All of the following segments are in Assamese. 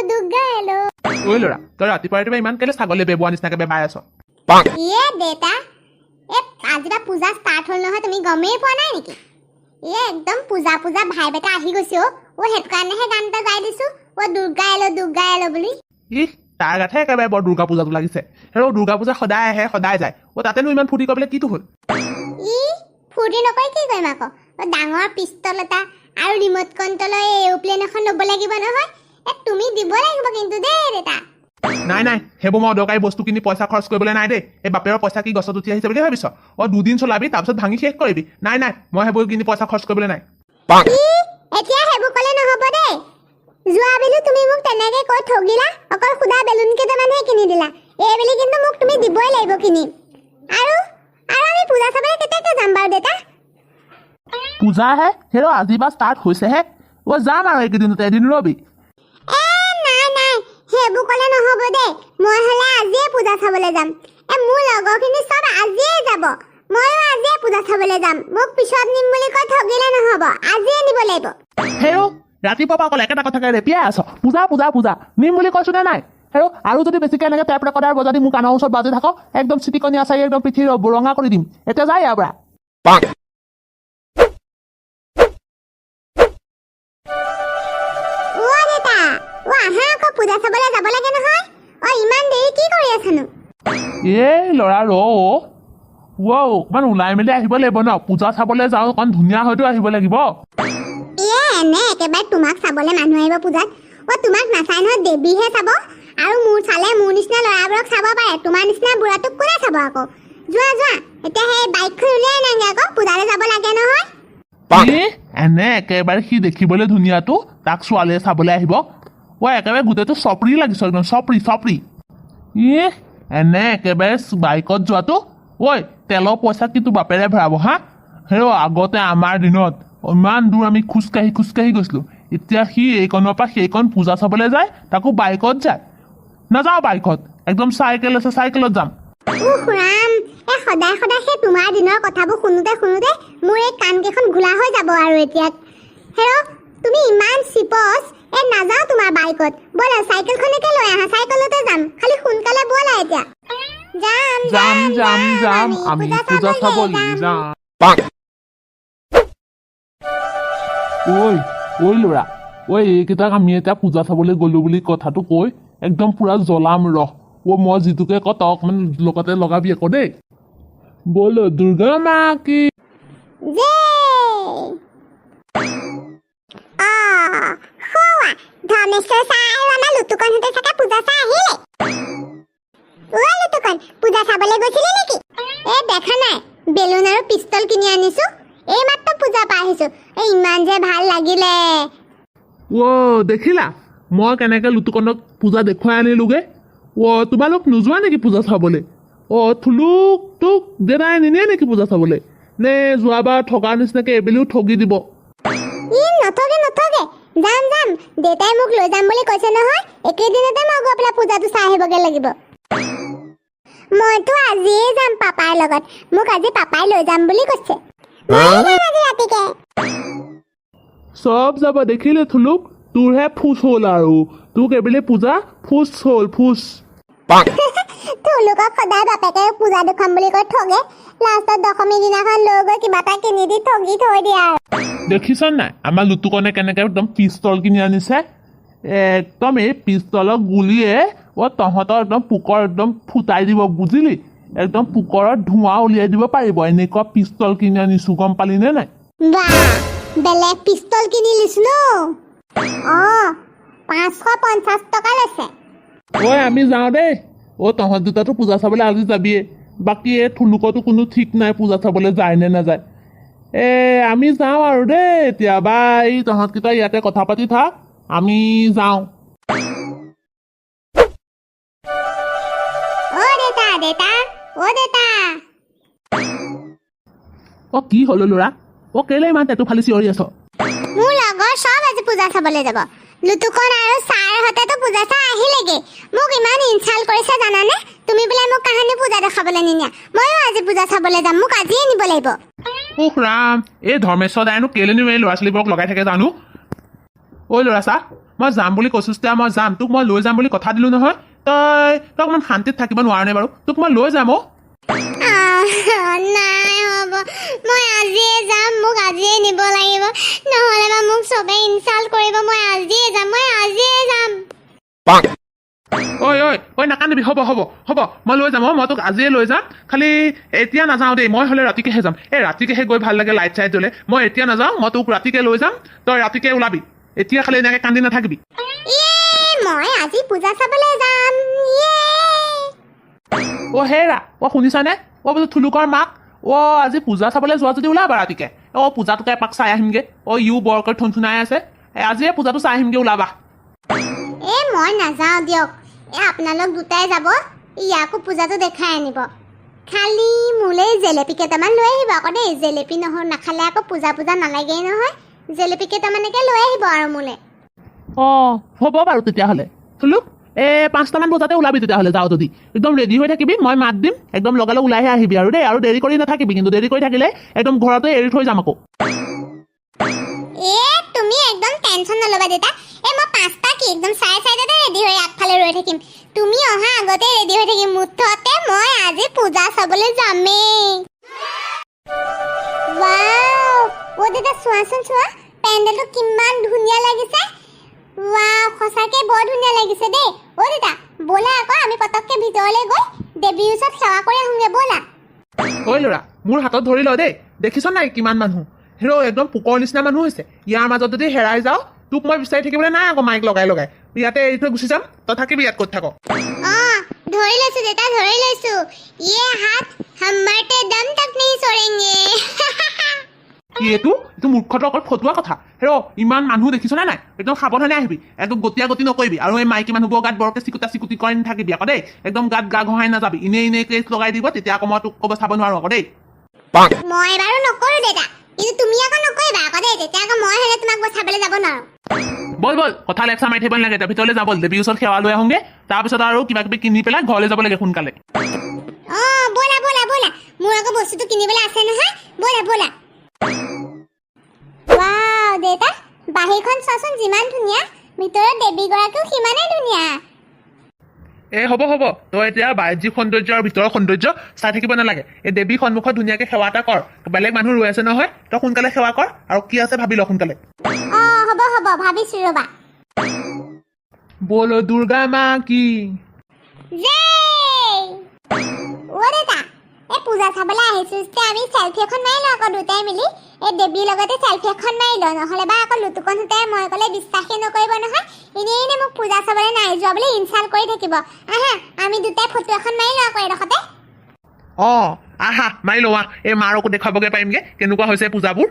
দুৰ্গা এলো ঐ ল'ৰা তই ৰাতিপুৱা ৰাতিপুৱা ইমান কেলে ছাগলী বেবোৱা নিচিনাকে বেবাই আছ ইয়ে দেতা আজিবা পূজা ষ্টাৰ্ট হ'ল নহয় তুমি গমেই পোৱা নাই নেকি একদম পূজা ভাই বেটা আহি গৈছে ও হেতু কাৰণেহে গান এটা গাই দিছো ও দুৰ্গা এলো বুলি তাৰ গাঠে একেবাৰে বৰ দুৰ্গা পূজাটো লাগিছে হেৰৌ দুৰ্গা পূজা সদায় আহে সদায় যায় তাতেনো ইমান ফূৰ্তি কৰিবলৈ কিটো হ'ল ফূৰ্তি নকৰি কি কৰিম আকৌ ডাঙৰ পিষ্টল এটা আৰু ৰিমট কণ্ট্ৰলৰ এৰোপ্লেন এখন ল'ব লাগিব নহয় তুমি দিব লাগিব কিন্তু দেই দেতা নাই সেইবোৰ মই অদৰকাৰী বস্তু কিনি পইচা খৰচ কৰিবলৈ নাই দেই এই বাপেৰৰ পইচা কি গছত উঠি আহিছে বুলি ভাবিছ দুদিন চলাবি তাৰপিছত ভাঙি শেষ কৰিবি নাই মই সেইবোৰ কিনি পইচা খৰচ কৰিবলৈ নাই এতিয়া সেইবোৰ ক'লে নহ'ব দেই যোৱা বেলি তুমি মোক তেনেকৈ কৈ ঠগিলা অকল খুদা বেলুন কেইটামানহে কিনি দিলা এইবেলি কিন্তু মোক তুমি দিবই লাগিব কিনি আৰু আমি পূজা চাবলৈ কেতিয়াকৈ যাম বাৰু দেতা পূজাহে হেৰৌ আজি বা ষ্টাৰ্ট হৈছেহে যাম আৰু এইকেইদিনতে এদিন ৰবি নাই সেইবোৰ ক'লে নহ'ব দেই মই হ'লে আজিয়ে পূজা চাবলৈ যাম মোৰ লগৰখিনি চব আজিয়ে যাব ময়ো আজিয়ে পূজা চাবলৈ যাম মোক পিছত নিম বুলি কৈ ঠগিলে নহ'ব আজিয়ে নিব লাগিব হেৰৌ ৰাতিপুৱা পৰা অকল একেটা কথাকে ৰেপিয়াই আছ পূজা নিম বুলি কৈছো নে নাই হেৰৌ আৰু যদি বেছিকৈ এনেকৈ টেপ ৰেকৰ্ডাৰ বজাই মোৰ কাণৰ ওচৰত বাজি থাকক একদম চিটিকনি আচাৰি একদম পিঠি ৰঙা কৰি দিম এতিয়া যায় ইয়াৰ পৰা পূজা চাবলৈ যাব লাগে নহয় ইমান দেৰি কি কৰি আছানো এই ল'ৰা অকমান ওলাই মেলি আহিব লাগিব ন পূজা চাবলৈ যাওঁ অকণ ধুনীয়া হয়তো আহিব লাগিব এনে একেবাৰে তোমাক চাবলৈ মানুহ আহিব পূজাত তোমাক নাচাই নহয় দেৱীহে চাব আৰু মোৰ চালে মোৰ নিচিনা ল'ৰাবোৰক চাব পাৰে তোমাৰ নিচিনা বুঢ়াটোক কোনে চাব আকৌ যোৱা এতিয়া সেই বাইকখন উলিয়াই নাগে আকৌ পূজালৈ যাব লাগে নহয় এনে একেবাৰে সি দেখিবলৈ ধুনীয়াটো তাক ছোৱালীয়ে চাবলৈ আহিব একেবাৰে গোটেইটো চপৰি লাগিছ একদম চপৰি এনে একেবাৰে বাইকত যোৱাটো তেলৰ পইচা কি তোৰ বাপেৰে ভৰাব হা হেৰৌ আগতে আমাৰ দিনত ইমান দূৰ আমি খোজকাঢ়ি গৈছিলোঁ এতিয়া সি এইকণৰ পৰা সেইকণ পূজা চাবলৈ যায় তাকো বাইকত যায় নাযাওঁ বাইকত একদম চাইকেল আছে চাইকেলত যাম সদায় সেই তোমাৰ দিনৰ কথাবোৰ শুনোতে মোৰ এই কাণকেইখন ঘোলা হৈ যাব আৰু এতিয়া হেৰৌ তুমি ইমান চিপচ নাযাওঁ তোমাৰ বাইকত ব'লা চাইকেলখনকে লৈ আহা চাইকেলতে যাম খালি সোনকালে ব'লা এতিয়া যাম আমি পূজা চাবলৈ যাম ঐ ল'ৰা এইকেইটাক আমি এতিয়া পূজা চাবলৈ গ'লো বুলি কথাটো কৈ একদম পুৰা জ্বলাম ৰহ মই যিটোকে কওঁ তই অকণমান লগতে লগাবি আকৌ দেই ব'ল দুৰ্গা মা কি পূজা চাবলৈ গৈছিলি নেকি দেখা নাই বেলুন আৰু পিষ্টল কিনি আনিছো এই মাত্ৰ পূজা পৰা আহিছো ইমান যে ভাল লাগিলে দেখিলা মই কেনেকে লুটুকনক পূজা দেখুৱাই আনিলোগে তোমালোক নোযোৱা নেকি পূজা চাবলৈ থুলুক তোক দেতাই নিনিয়ে নেকি পূজা চাবলৈ নে যোৱাবাৰ ঠগাৰ নিচিনাকে এইবেলিও ঠগি দিব নথগে যাম দেতাই মোক লৈ যাম বুলি কৈছে নহয় একেদিনতে মই গৈ পেলাই পূজাটো চাই আহিবগে লাগিব মইতো আজিয়ে যাম পাপাৰ লগত মোক আজি পাপাই লৈ যাম বুলি কৈছে চব যাব দেখিলে থুলুক তোৰহে ফুচ হ'ল আৰু তোক এইবেলি পূজা ফুচ হ'ল থুলুকক সদায় বাপেকে পূজা দেখুৱাম বুলি কৈ ঠগে লাষ্টত দশমী দিনাখন লৈ গৈ কিবা এটা কিনি দি ঠগি থৈ দিয়ে আৰু দেখিছ নাই আমাৰ লুটুকনে কেনেকে একদম পিষ্টল কিনি আনিছে একদম এই পিষ্টলৰ গুলিয়ে তহঁতৰ একদম পোকৰ একদম ফুটাই দিব বুজিলি একদম পোকৰৰ ধোঁৱা উলিয়াই দিব পাৰিব এনেকুৱা পিষ্টল কিনি আনিছো গম পালি নে নাই বেলেগ পিষ্টল কিনি লৈছো ন 550 টকা লৈছে আমি যাওঁ দেই তহঁত দুটাতো পূজা চাবলৈ আজি যাবিয়ে বাকী এই থুলুকতো কোনো ঠিক নাই পূজা চাবলৈ যায় নে নাযায় আমি যাওঁ আৰু দেই এতিয়া বাই তহঁতকেইটা ইয়াতে কথা পাতি থাক আমি যাওঁ কি হ'ল ল'ৰা কেলে ইমান তেটো ফালি চিঞৰি আছ মোৰ লগৰ সব আজি পূজা চাবলৈ যাব লুটুকন আৰু ছাৰহঁতেতো পূজা চাই আহিলেগে মোক ইমান ইনচাল্ট কৰিছে জানানে তুমি বোলে মোক কাহানি পূজা দেখাবলৈ নিনিয়া ময়ো আজি পূজা চাবলৈ যাম মোক আজিয়ে নিব লাগিব ৰাম এই ধৰ্মেশ্বৰ দাইনো কেলেনো এই ল'ৰা ছোৱালীবোৰক লগাই থাকে জানো ল'ৰা চা মই যাম বুলি কৈছোঁ যেতিয়া মই যাম, তোক মই লৈ যাম বুলি কথা দিলোঁ নহয়। তই অকণমান শান্তিত থাকিব নোৱাৰ নে বাৰু? তোক মই লৈ যাম অ'। নাই হ'ব, মই আজিয়ে যাম, মোক আজিয়ে নিব লাগিব, নহ'লে বা মোক চবে ইনচাল্ট কৰিব। মই আজিয়ে যাম। ঐ নাকান্দিবি, হ'ব মই লৈ যাম অ', মই তোক আজিয়ে লৈ যাম। খালি এতিয়া নাযাওঁ দেই, মই হ'লে ৰাতিকেহে যাম। এই ৰাতিকেহে গৈ ভাল লাগে, লাইট চাইট জ্বলে। মই এতিয়া নাযাওঁ, মই তোক ৰাতিকে লৈ যাম, তই ৰাতিকে ওলাবি। এতিয়া খালি এনেকৈ কান্দি নাথাকিবি। মই আজি পূজা চাবলৈ যাম। অ' হেৰা, অ' শুনিছানে? অ' বোলো থুলুকৰ মাক, অ' আজি পূজা চাবলৈ যোৱা যদি ওলাবা ৰাতিকে। অ' পূজাটোকে এপাক চাই আহিমগৈ। অ' ইও বৰকৈ থুনথুনাই আছে, আজিয়ে পূজাটো চাই আহিমগৈ, ওলাবা। মই নাযাওঁ দিয়ক, আপোনালোক দুটাই যাব, ইয়াকো পূজাটো দেখাই আনিব। খালি মোলৈ জেলেপি কেইটামান লৈ আহিব আকৌ দেই। জেলেপি নাখালে আকৌ পূজা নালাগেই নহয়। জেলেপি কেইটামানকে লৈ আহিব আৰু মোলৈ। অঁ হ'ব বাৰু তেতিয়াহ'লে। থুলুক 5টামান বজাতে ওলাবি তেতিয়াহ'লে, যাওঁ যদি। একদম ৰেডি হৈ থাকিবি, মই মাত দিম, একদম লগালগ ওলাইহে আহিবি আৰু দেই। আৰু দেৰি কৰি নাথাকিবি, কিন্তু দেৰি কৰি থাকিলে একদম ঘৰতে এৰি থৈ যাম আকৌ। তুমি একদম টেনশ্যন নল'বা দেউতা। মই 5টা কি একদম 4:30তে ৰেডি হৈ আগফালে ৰৈ থাকিম। তুমি অহা আগতে ৰেডি হৈ থাকিম। মুঠতে মই আজি পূজা চাবলৈ যামেই। ৱাও, অ' দেউতা চোৱাচোন, পেণ্ডেলটো কিমান ধুনীয়া লাগিছে। ৱাও, সঁচাকৈ বৰ ধুনীয়া লাগিছে দেই। অ' দেউতা ব'লা আকৌ আমি পটককৈ ভিতৰলৈ গৈ দেৱীৰ ওচৰত সেৱা কৰি আহোঁগৈ, ব'লা। ঐ ল'ৰা, মোৰ হাতত ধৰি ল দেই। দেখিছ নাই কিমান মানুহ? হেৰ' একদম পোকৰ নিচিনা মানুহ হৈছে। ইয়াৰ মাজত যদি হেৰাই যাওঁ, তোক মই বিচাৰি থাকিবলৈ নাই আকৌ মাইক লগাই ইয়াতে এৰি থৈ গুচি যাম। তই থাকিবি ইয়াত, ক'ত থাক। ধৰি লৈছো দেউতা, ধৰি লৈছো। হাত হামাৰতে দম তক নেহি ছড়েংগে। এইটো মূৰ্খটো অকল ফটোৱা কথা। হেৰ' ইমান মানুহ দেখিছ নে নাই? একদম সাৱধানে আহিবি, একদম গতি নকৰিবি। আৰু এই মাইকী মানুহবোৰৰ গাত বৰকৈ চিকুটি কৰি নাথাকিবি আকৌ দেই। একদম গাত গা ঘঁহাই নাযাবি। এনেই কেছ লগাই দিব, তেতিয়া আকৌ মই তোক ক'ব চাব নোৱাৰো আকৌ দেই। মই বাৰু নকৰো দেউতা, কিন্তু তুমি আকৌ নকৰিবা আকৌ দেই। তেতিয়া আকৌ মই হ'লে তোমাক বচাবলৈ যাব নোৱাৰো। বল কথা লেকচাৰ মাৰি থাকিব নালাগে। তাৰ ভিতৰলৈ যাব, দেৱীৰ ওচৰত সেৱা লৈ আহোঁগে। তাৰপিছত আৰু কিবা কিবি কিনি পেলাই ঘৰলৈ যাব লাগে সোনকালে। ব'লা, মোৰ আকৌ বস্তুটো কিনিবলৈ আছে নহয়। ব'লা। ৱাও দেউতা, বাহিৰখন চোৱাচোন যিমান ধুনীয়া, ভিতৰত দেৱীগৰাকীও সিমানেই ধুনীয়া। হ'ব তই এতিয়া বাহ্যিক সৌন্দৰ্য আৰু ভিতৰৰ সৌন্দৰ্য চাই থাকিব নালাগে। এই দেৱীৰ সন্মুখত ধুনীয়াকৈ সেৱা এটা কৰ। বেলেগ মানুহ ৰৈ আছে নহয়, তই সোনকালে সেৱা কৰ। আৰু কি আছে ভাবি ল সোনকালে। হ'ব ভাবিছো ৰ'বা। বলো দুৰ্গা মা কি দেউতা, এই পূজা চাবলৈ আহিছো যে আমি চেলফি এখন মাৰি লওঁ আকৌ দুটাই মিলি। এই দেৱীৰ লগতে চেলফি এখন মাৰি লওঁ, নহ'লে বা আকৌ লুটুকন হতে মই ক'লে বিশ্বাসেই নকৰিব নহয়। এনেই মোক পূজা চাবলৈ নাই যোৱা বুলি ইনচাল্ট কৰি থাকিব। আহা আমি দুটাই ফটো এখন মাৰি লওঁ আকৌ এডোখৰতে। আহা মাৰি লোৱা। এই মাৰকো দেখুৱাবগৈ পাৰিমগৈ কেনেকুৱা হৈছে পূজাবোৰ।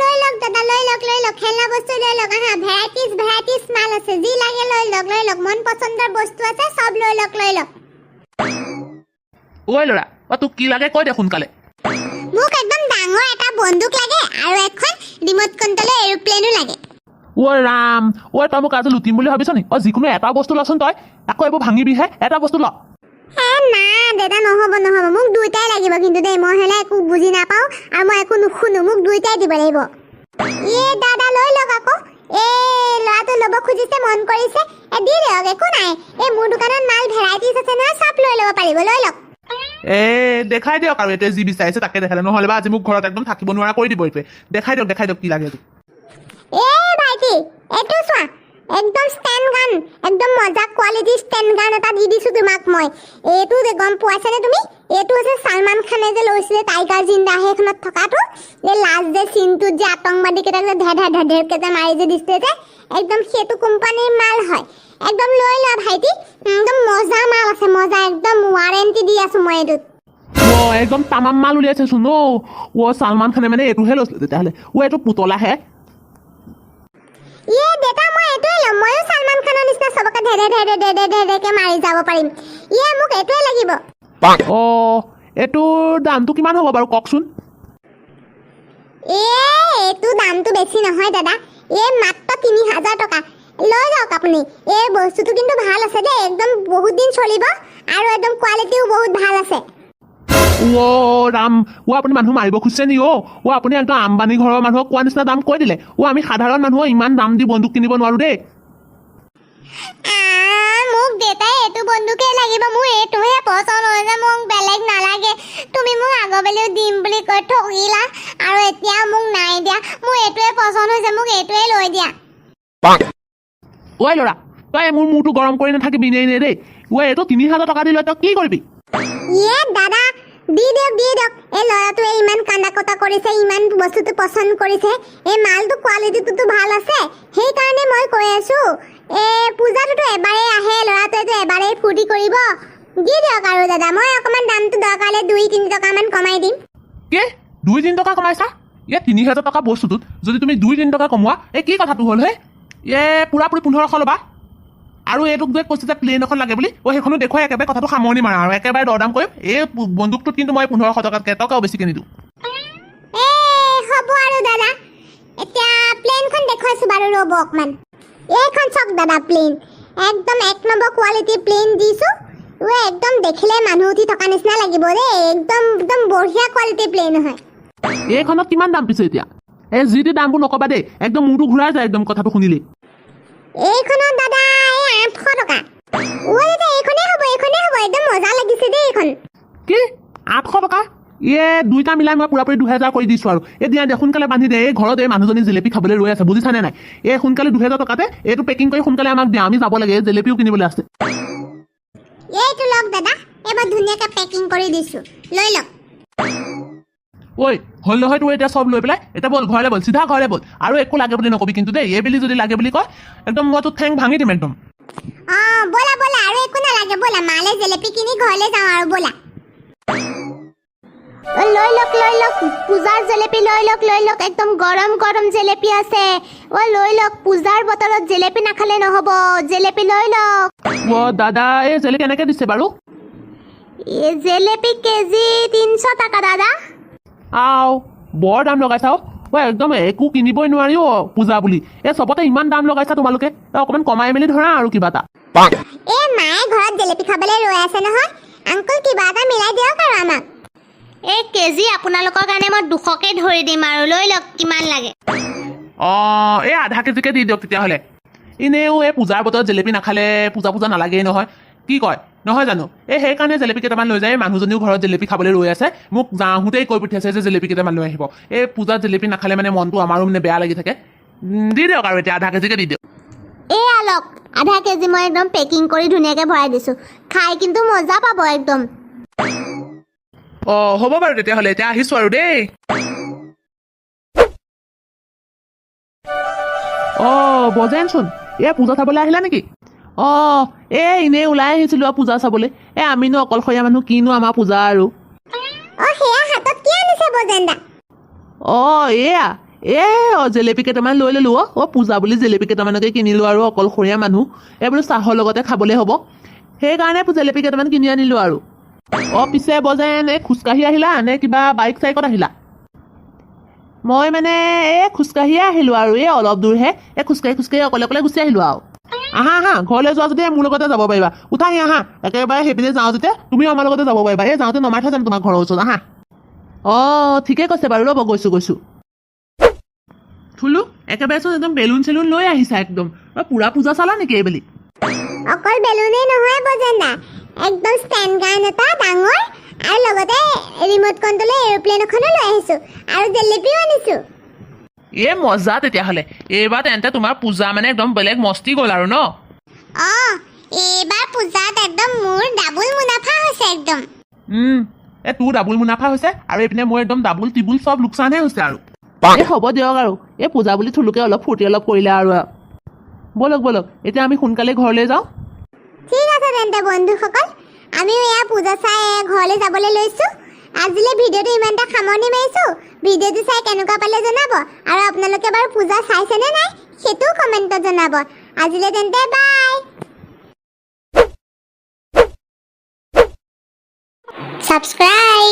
লৈ লওক দাদা, লৈ লওক খেলনা বস্তু লৈ লওক। আহা ভেৰাইটিজ মাল আছে, যি লাগে লৈ লওক। মন পচন্দৰ বস্তু আছে, চব লৈ লওক। ঐ ল'ৰা, তোক কি লাগে কৈ দে সোনকালে। মোক একদম ডাঙৰ এটা বন্দুক লাগে আৰু এখন ৰিমট কণ্ট্ৰলৰ এৰোপ্লেনো লাগে। ৰাম, তই মোক আজি লুটিম বুলি ভাবিছ নি? যিকোনো এটা বস্তু লচোন তই, আকৌ এইবোৰ ভাঙিবিহে। এটা বস্তু ল। না দেউতা, নহ'ব, মোক দুইটাই লাগিব কিন্তু দেই। মই হ'লে একো বুজি নাপাওঁ আৰু মই একো নুশুনো, মোক দুইটাই দিব লাগিব। দাদা লৈ লওক আকৌ। ল'ৰাটো ল'ব খুজিছে, মন কৰিছে, দি দিয়ক, একো নাই। মোৰ দোকানত মাল ভেৰাইটিজ আছে নহয়, চব লৈ ল'ব পাৰিব, লৈ লওক। দেখাই দিয়ক আৰু এতিয়া যি বিচাৰিছে তাকে দেখালে, নহ'লে বা আজি মোক ঘৰত একদম থাকিব নোৱাৰা কৰি দিব। এইটোৱে দেখাই দিয়ক কি লাগে। ভাইটি, এইটো চোৱা, একদম ষ্টেণ্ড গান, একদম মজা কোৱালিটিৰ ষ্টেণ্ড গান এটা দি দিছো তোমাক মই। এইটো যে গম পোৱাছানে তুমি? এইটো হৈছে ছালমান খানে যে লৈছিলে টাইগাৰ জিন্দা সেইখনত থকাটো। এই লাষ্ট যে চিনটোত যে আতংবাদী কেইটাক যে ঢেৰকে যে মাৰি যে দিছিলে যে, একদম সেইটো কোম্পানীৰ মাল হয়। একদম লৈ লোৱা ভাইটি, একদম মজা মাল আছে, মজা, একদম ৱাৰেণ্টি দি আছো মই এইটোত। একদম তামাম মাল উলিয়াইছেচোন। ছালমান খানে মানে এইটোহে লৈছিলে তেতিয়াহ'লে। এইটো পুতলাহে। দেউতা, মই এইটোৱে ল'ম। ময়ো ছালমান খানৰ নিচিনা চবকে ঢেৰকে মাৰি যাব পাৰিম। মোক এইটোৱে লাগিব। এইটোৰ দামটো কিমান হ'ব বাৰু কওকচোন? এইটো দামটো বেছি নহয় দাদা, মাত্ৰ 3000 টকা। লৈ যাওক আপুনি। এই বস্তুটো কিন্তু ভাল আছে দেই, একদম বহুত দিন চলিব আৰু একদম কোৱালিটিও বহুত ভাল আছে। অ' ৰাম আপুনি মানুহ মাৰিব খুজিছে নি আপুনি একদম আম্বানী ঘৰৰ মানুহক কোৱা নিচিনা দাম কৈ দিলে আমি সাধাৰণ মানুহক ইমান দাম দি বন্দুক কিনিব নোৱাৰো দেই মোক দেউতাই এইটো বন্দুকে লাগিব মোৰ এইটোহে পছন্দ হৈছে মোক বেলেগ নালাগে তুমি মোক আগবেলিও দিম বুলি কৈ ঠগিলা আৰু এতিয়া মোক নাই দিয়া মোৰ এইটোৱে পছন্দ হৈছে মোক এইটোৱে লৈ দিয়া ঐ ল'ৰা তই মোৰ মূৰটো গৰম কৰি নাথাকিবি এনেই দেই এইটো ৩,০০০ টকা দিলে তই কি কৰিবি দাদা দি দিয়ক এই ল'ৰাটোৱে ইমান কান্দা কটা কৰিছে ইমান বস্তুটো পছন্দ কৰিছে এই মালটো কোৱালিটিটো ভাল আছে সেইকাৰণে মই কৈ আছো পূজাটোতো এবাৰেই আহে ল'ৰাটোৱেতো এবাৰেই ফূৰ্তি কৰিব দি দিয়ক আৰু দাদা মই অকণমান দামটো দৰকাৰ হ'লে ২-৩ টকামান কমাই দিম কি ২-৩ টকা কমাইছা ৩,০০০ টকা বস্তুটোত যদি তুমি ২-৩ টকা কমোৱা কি কথাটো হ'ল হে পুৰাপুৰি ১৫০০ ল'বা আৰু এইটোক যে কৈছে যে প্লেন এখন লাগে বুলি সেইখনো দেখুৱাই একেবাৰে কথাটো সামৰণি মাৰা আৰু একেবাৰে দৰদাম কৰিম এই বন্দুকটোত কিন্তু মই ১৫০০ টকাতকৈ টকাও বেছিকৈ নিদিওঁ হ'ব আৰু দাদা এতিয়া প্লেনখন দেখুৱাইছোঁ বাৰু ৰ'ব অকণমান এইখন চাওক দাদা প্লেন একদম ১ নম্বৰ কোৱালিটিৰ প্লেন দিছোঁ একদম দেখিলে মানুহ উঠি থকা নিচিনা লাগিব দেই একদম বঢ়িয়া কোৱালিটিৰ প্লেন হয় এইখনত কিমান দাম পিছে এতিয়া যি টি দামবোৰ নকবা দেই একদম মূৰটো ঘূৰাই যায় একদম কথাটো শুনিলেই এইখনত দাদা ৮০০ টকা দাদা এইখনেই হ'ব একদম মজা লাগিছে দেই এইখন কি ৮০০ টকা দুইটা মিলাই মই পুৰাপুৰি ২,০০০ কৰি দিছোঁ আৰু দিয়া সোনকালে বান্ধি দে এই ঘৰত এই মানুহজনী জেলেপি খাবলৈ ৰৈ আছে বুজিছানে নাই সোনকালে ২,০০০ টকাতে এইটো পেকিং কৰি সোনকালে আমাক দিয়া আমি যাব লাগে জেলেপিও কিনিবলৈ আছে এইটো লওক দাদা এবাৰ ধুনীয়াকৈ পেকিং কৰি দিছোঁ লৈ লওক হ'ল নহয় তোৰ এতিয়া চব লৈ পেলাই এতিয়া ব'ল ঘৰলৈ ব'ল চিধা ঘৰলৈ ব'ল আৰু একো লাগে বুলি নকবি কিন্তু দেই এইবেলি যদি লাগে বুলি কয় একদম মই তোৰ ঠেং ভাঙি দিম একদম ব'লা আৰু একো নালাগে ব'লা মালে জেলেপি কিনি ঘৰলৈ যাওঁ আৰু ব'লা লৈ লওক পূজাৰ জেলেপি লৈ লওক একদম গৰম জেলেপি আছে লৈ লওক পূজাৰ বতৰত জেলেপি নাখালে নহ'ব জেলেপি লৈ লওক দাদা এই জেলেপি কেনেকৈ দিছে বাৰু এই জেলেপি কেজি ৩০০ টকা দাদা বৰ দাম লগাইছা একদম একো কিনিবই নোৱাৰি পূজা বুলি চবতে ইমান দাম লগাইছা তোমালোকে অকণমান কমাই মেলি ধৰা আৰু কিবা এটা মায়ে ঘৰত জেলেপি খাবলৈ ৰৈ আছে নহয় আংকল কিবা এটা মিলাই দিয়ক আৰু আমাক কেজি আপোনালোকৰ কাৰণে মই ২০০কে ধৰি দিম আৰু লৈ লওক কিমান লাগে আধা কেজিকে দি দিয়ক তেতিয়াহ'লে এনেও পূজাৰ বতৰত জেলেপি নাখালে পূজা নালাগেই নহয় কি কয় নহয় জানো সেইকাৰণে জেলেপি কেইটামান লৈ যায় মানুহজনীও ঘৰত জেলেপি খাবলৈ ৰৈ আছে মোক যাওঁতেই কৈ পঠিয়াইছে যে জেলেপি কেইটামান লৈ আহিব পূজাত জেলেপি নাখালে মানে মনটো আমাৰো মানে বেয়া লাগি থাকে দি দিয়ক আৰু এতিয়া আধা কেজিকে দি দিয়ক লওক আধা কেজি মই একদম পেকিং কৰি ধুনীয়াকৈ ভৰাই দিছোঁ খাই কিন্তু মজা পাব একদম হ'ব বাৰু তেতিয়াহ'লে এতিয়া আহিছোঁ আৰু দেই বজেনচোন পূজা চাবলৈ আহিলা নেকি এনেই ওলাই আহিছিলোঁ পূজা চাবলৈ আমিনো অকলশৰীয়া মানুহ কিনো আমাৰ পূজা আৰু জেলেপি কেইটামান লৈ ল'লোঁ পূজা বুলি জেলেপি কেইটামানকে কিনিলোঁ আৰু অকলশৰীয়া মানুহ বোলো চাহৰ লগতে খাবলৈ হ'ব সেইকাৰণে জেলেপি কেইটামান কিনি আনিলোঁ আৰু পিছে বজেন খোজকাঢ়ি আহিলা নে কিবা বাইক চাইকত আহিলা মই মানে খোজকাঢ়িয়ে আহিলোঁ আৰু অলপ দূৰহে খোজকাঢ়ি অকলে গুচি আহিলোঁ আৰু আহা ঘৰলৈ যোৱা যদি মোৰ লগতে যাব পাৰিবা উঠাহি আহা একেবাৰে সেইপিনে যাওঁ যেতিয়া তুমিও আমাৰ লগতে যাব পাৰিবা যাওঁতে নমাই থৈ যাম তোমাৰ ঘৰৰ ওচৰত আহা ঠিকে কৈছে বাৰু ৰ'ব গৈছোঁ থুলু একেবাৰেচোন একদম বেলুন চেলুন লৈ আহিছা একদম পুৰা পূজা চালা নেকি এইবেলি অকল বেলুনেই নহয় বজেন্দা একদম ষ্টেণ্ড গান এটা ডাঙৰ আৰু লগতে ৰিম'ট কণ্ট্ৰলৰ এৰোপ্লেন এখনো লৈ আহিছোঁ আৰু জেলেপিও আনিছোঁ মজা তেতিয়াহ'লে এইবাৰ তেন্তে তোমাৰ পূজা মানে একদম বেলেগ মস্তি গ'ল আৰু ন এইবাৰ পূজাত একদম মোৰ ডাবুল মুনাফা হৈছে একদম তোৰ ডাবুল মুনাফা হৈছে আৰু এইপিনে মোৰ একদম ডাবুল টিবুল চব লোকচানহে হৈছে আৰু হ'ব দিয়ক আৰু পূজা বুলি থুলুকে অলপ ফূৰ্তি অলপ কৰিলে আৰু ব'লক এতিয়া আমি সোনকালে ঘৰলৈ যাওঁ ঠিক আছে তেন্তে বন্ধুসকল আমিও পূজা চাই ঘৰলৈ যাবলৈ লৈছোঁ আজিলৈ ভিডিঅ'টো ইমানটা সামৰণি মাৰিছোঁ ভিডিঅ'টো চাই কেনেকুৱা পালে জনাব আৰু আপোনালোকে বাৰু পূজা চাইছেনে নাই সেইটোও কমেণ্টত জনাব আজিলৈ তেন্তে বাই সাবস্ক্ৰাইব